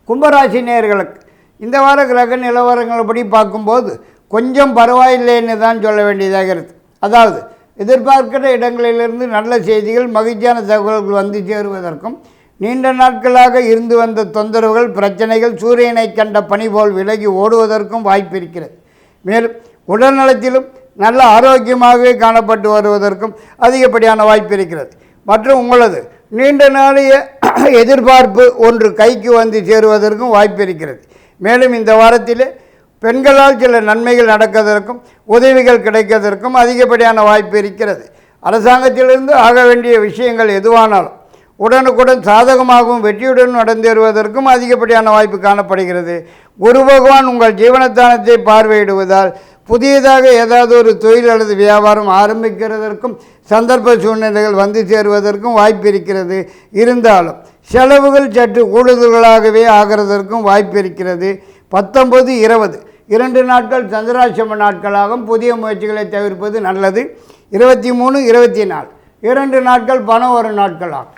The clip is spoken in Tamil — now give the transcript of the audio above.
கும்பராசி நேயர்களுக்கு இந்த வார கிரக நிலவரங்கள்படி பார்க்கும்போது கொஞ்சம் பரவாயில்லைன்னு தான் சொல்ல வேண்டியதாக இருக்குது. அதாவது எதிர்பார்க்கிற இடங்களிலிருந்து நல்ல செய்திகள், மகிழ்ச்சியான தகவல்கள் வந்து சேருவதற்கும், நீண்ட நாட்களாக இருந்து வந்த தொந்தரவுகள், பிரச்சனைகள் சூரியனை கண்ட பனி போல் விலகி ஓடுவதற்கும் வாய்ப்பு இருக்கிறது. மேலும் உடல்நலத்திலும் நல்ல ஆரோக்கியமாகவே காணப்பட்டு வருவதற்கும் அதிகப்படியான வாய்ப்பு இருக்கிறது. மற்றும் உங்களது நீண்ட நாளைய எதிர்பார்ப்பு ஒன்று கைக்கு வந்து சேருவதற்கும் வாய்ப்பு இருக்கிறது. மேலும் இந்த வாரத்தில் பெண்களால் சில நன்மைகள் நடப்பதற்கும் உதவிகள் கிடைப்பதற்கும் அதிகப்படியான வாய்ப்பு இருக்கிறது. அரசாங்கத்திலிருந்து ஆக வேண்டிய விஷயங்கள் எதுவானாலும் உடனுக்குடன் சாதகமாகவும் வெற்றியுடன் நடந்தேறுவதற்கும் அதிகப்படியான வாய்ப்பு காணப்படுகிறது. குரு பகவான் உங்கள் ஜீவனஸ்தானத்தை பார்வையிடுவதால் புதியதாக ஏதாவது ஒரு தொழில் அல்லது வியாபாரம் ஆரம்பிக்கிறதற்கும் சந்தர்ப்ப சூழ்நிலைகள் வந்து சேருவதற்கும் வாய்ப்பு இருக்கிறது. இருந்தாலும் செலவுகள் சற்று கூடுதல்களாகவே ஆகிறதற்கும் வாய்ப்பு இருக்கிறது. 19, 20 2 நாட்கள் சந்திராசிரம நாட்களாகும். புதிய முயற்சிகளை தவிர்ப்பது நல்லது. 23, 24 2 நாட்கள் பணம் வரும் நாட்களாகும்.